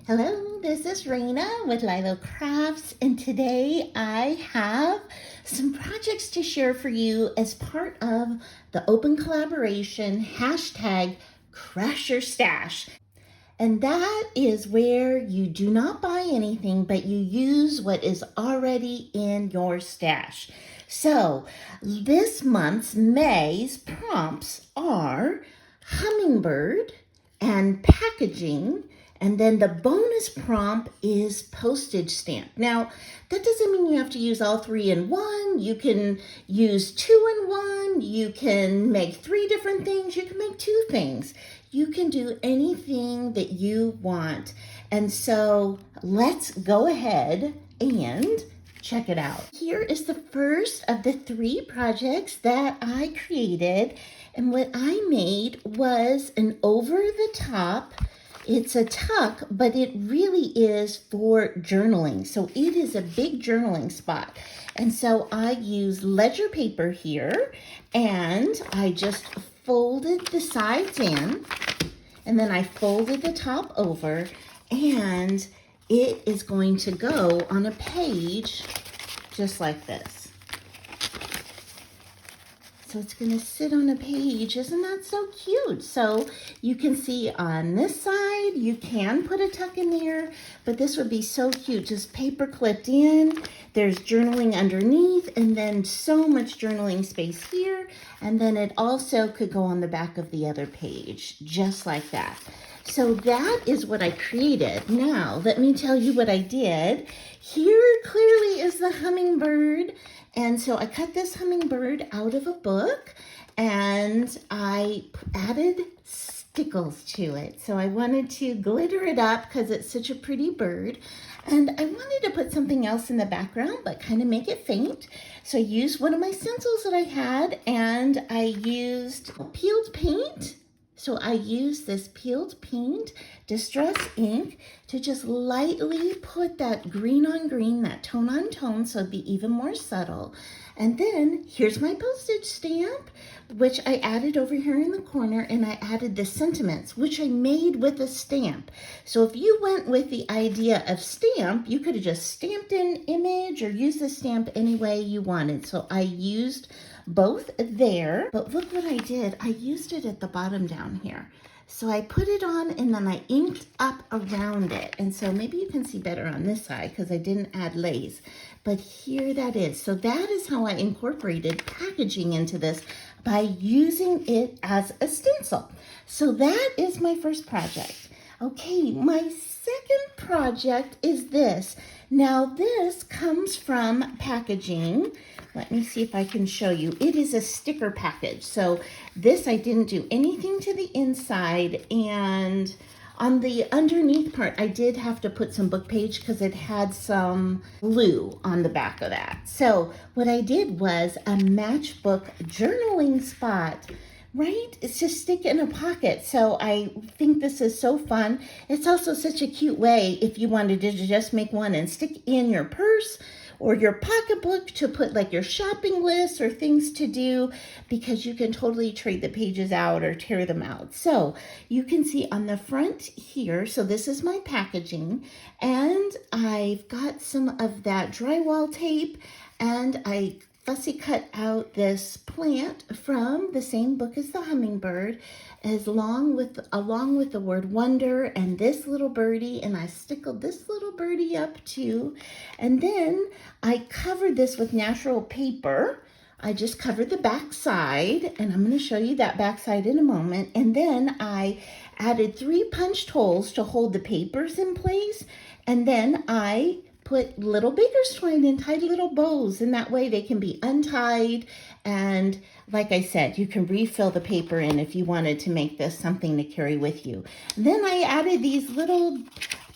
Hello, this is Rana with LYLO Crafts, and today I have some projects to share for you as part of the open collaboration hashtag Crush Your Stash. And that is where you do not buy anything, but you use what is already in your stash. So this month's May's prompts are hummingbird and packaging. And then the bonus prompt is postage stamp. Now, that doesn't mean you have to use all three in one. You can use two in one. You can make three different things. You can make two things. You can do anything that you want. And so let's go ahead and check it out. Here is the first of the three projects that I created. And what I made was an over-the-top. It's a tuck, but it really is for journaling. So it is a big journaling spot. And so I use ledger paper here, and I just folded the sides in, and then I folded the top over, and it is going to go on a page just like this. So it's going to sit on a page. Isn't that so cute? So you can see on this side, you can put a tuck in there, but this would be so cute. Just paper clipped in. There's journaling underneath, and then so much journaling space here. And then it also could go on the back of the other page, just like that. So that is what I created. Now, let me tell you what I did. Here clearly is the hummingbird. And so I cut this hummingbird out of a book, and I added stickles to it. So I wanted to glitter it up because it's such a pretty bird. And I wanted to put something else in the background, but kind of make it faint. So I used one of my stencils that I had, and I used peeled paint. So I used this peeled paint, distress ink, to just lightly put that green on green, that tone on tone, so it'd be even more subtle. And then here's my postage stamp, which I added over here in the corner, and I added the sentiments, which I made with a stamp. So if you went with the idea of stamp, you could have just stamped an image or used the stamp any way you wanted. So I used both there, but look what I did. I used it at the bottom down here. So I put it on, and then I inked up around it. And so maybe you can see better on this side because I didn't add lace, but here that is. So that is how I incorporated packaging into this, by using it as a stencil. So that is my first project. Okay, my second project is this. Now this comes from packaging. Let me see if I can show you. It is a sticker package. So this, I didn't do anything to the inside, and on the underneath part, I did have to put some book page because it had some glue on the back of that. So what I did was a matchbook journaling spot. Right? It's just stick in a pocket. So I think this is so fun. It's also such a cute way if you wanted to just make one and stick in your purse or your pocketbook to put like your shopping list or things to do, because you can totally trade the pages out or tear them out. So you can see on the front here, so this is my packaging, and I've got some of that drywall tape, and I fussy cut out this plant from the same book as the hummingbird, along with the word wonder and this little birdie, and I stickled this little birdie up too. And then I covered this with natural paper. I just covered the back side, and I'm going to show you that back side in a moment. And then I added 3 punched holes to hold the papers in place, and then I put little baker's twine and tied little bows, and that way they can be untied. And like I said, you can refill the paper in if you wanted to make this something to carry with you. Then I added these little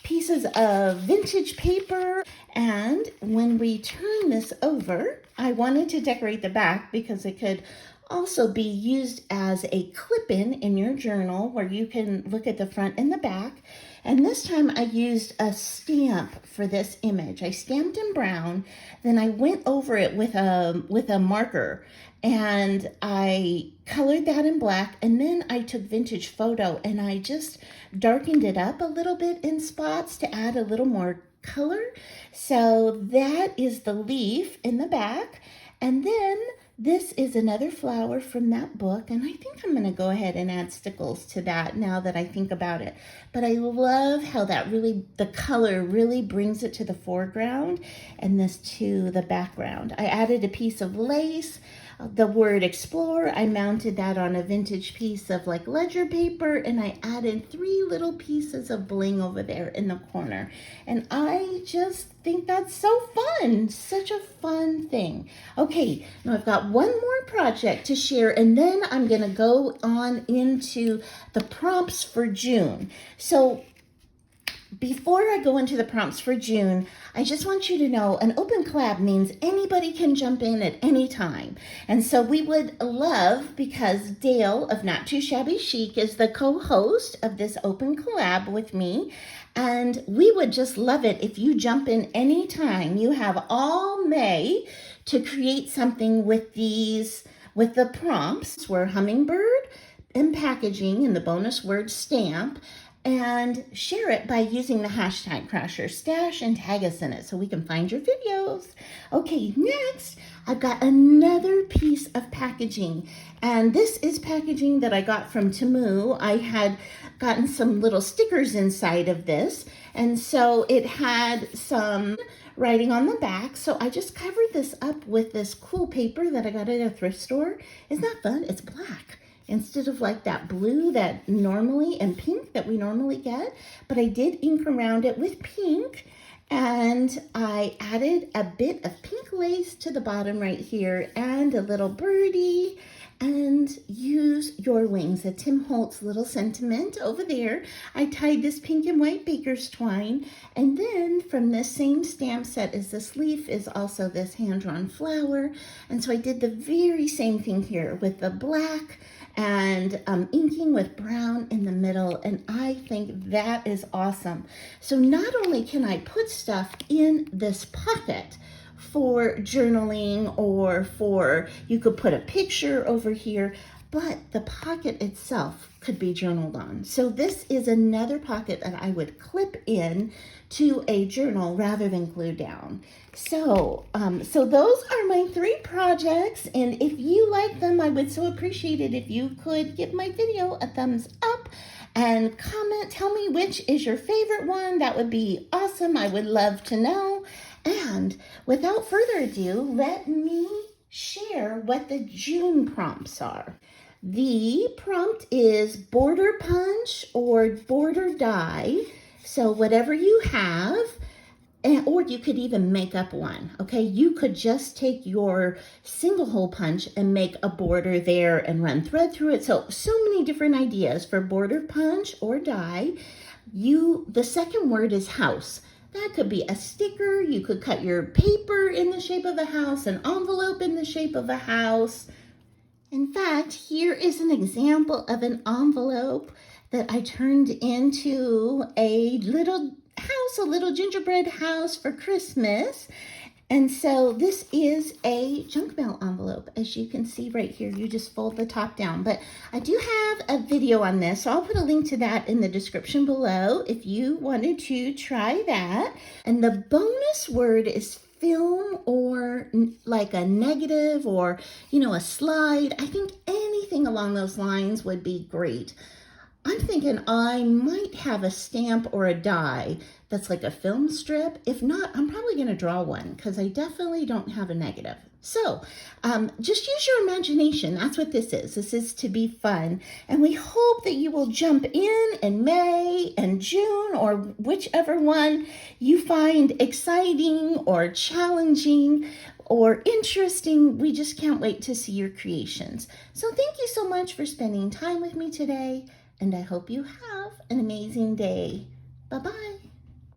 pieces of vintage paper, and when we turn this over, I wanted to decorate the back because it could also be used as a clip-in in your journal where you can look at the front and the back. And this time I used a stamp for this image. I stamped in brown, then I went over it with a marker, and I colored that in black, and then I took vintage photo and I just darkened it up a little bit in spots to add a little more color. So that is the leaf in the back, and then this is another flower from that book, and I think I'm going to go ahead and add stickles to that now that I think about it. But I love how that the color really brings it to the foreground and this to the background. I added a piece of lace, the word explore. I mounted that on a vintage piece of like ledger paper, and I added 3 little pieces of bling over there in the corner. And I just think that's so fun, such a fun thing. Okay, now I've got one more project to share, and then I'm gonna go on into the prompts for June. So before I go into the prompts for June, I just want you to know an open collab means anybody can jump in at any time. And so we would love, because Dale of Not Too Shabby Chic is the co-host of this open collab with me, and we would just love it if you jump in anytime. You have all May to create something with the prompts. We're hummingbird and packaging and the bonus word stamp, and share it by using the hashtag #CrashYourStash and tag us in it so we can find your videos. Okay, next, I've got another piece of packaging, and this is packaging that I got from Temu. I had gotten some little stickers inside of this, and so it had some writing on the back, so I just covered this up with this cool paper that I got at a thrift store. Isn't that fun? It's black instead of like that blue that normally, and pink that we normally get, but I did ink around it with pink, and I added a bit of pink lace to the bottom right here and a little birdie, and use your wings, a Tim Holtz little sentiment over there. I tied this pink and white baker's twine, and then from this same stamp set as this leaf is also this hand-drawn flower, and so I did the very same thing here with the black and inking with brown in the middle, and I think that is awesome. So not only can I put stuff in this pocket for journaling, or you could put a picture over here, but the pocket itself could be journaled on. So this is another pocket that I would clip in to a journal rather than glue down. So those are my 3 projects, and if you like them, I would so appreciate it if you could give my video a thumbs up and comment, tell me which is your favorite one. That would be awesome. I would love to know. And without further ado, let me share what the June prompts are. The prompt is border punch or border die. So whatever you have, or you could even make up one, okay? You could just take your single hole punch and make a border there and run thread through it. So many different ideas for border punch or die. The second word is house. That could be a sticker. You could cut your paper in the shape of a house, an envelope in the shape of a house. In fact, here is an example of an envelope that I turned into a little house, a little gingerbread house for Christmas. And so this is a junk mail envelope, as you can see right here. You just fold the top down. But I do have a video on this, so I'll put a link to that in the description below if you wanted to try that. And the bonus word is film, or like a negative, or, a slide. I think anything along those lines would be great. I'm thinking I might have a stamp or a die that's like a film strip. If not, I'm probably going to draw one, because I definitely don't have a negative. So just use your imagination. That's what this is. This is to be fun. And we hope that you will jump in May and June, or whichever one you find exciting or challenging or interesting. We just can't wait to see your creations. So thank you so much for spending time with me today, and I hope you have an amazing day. Bye-bye.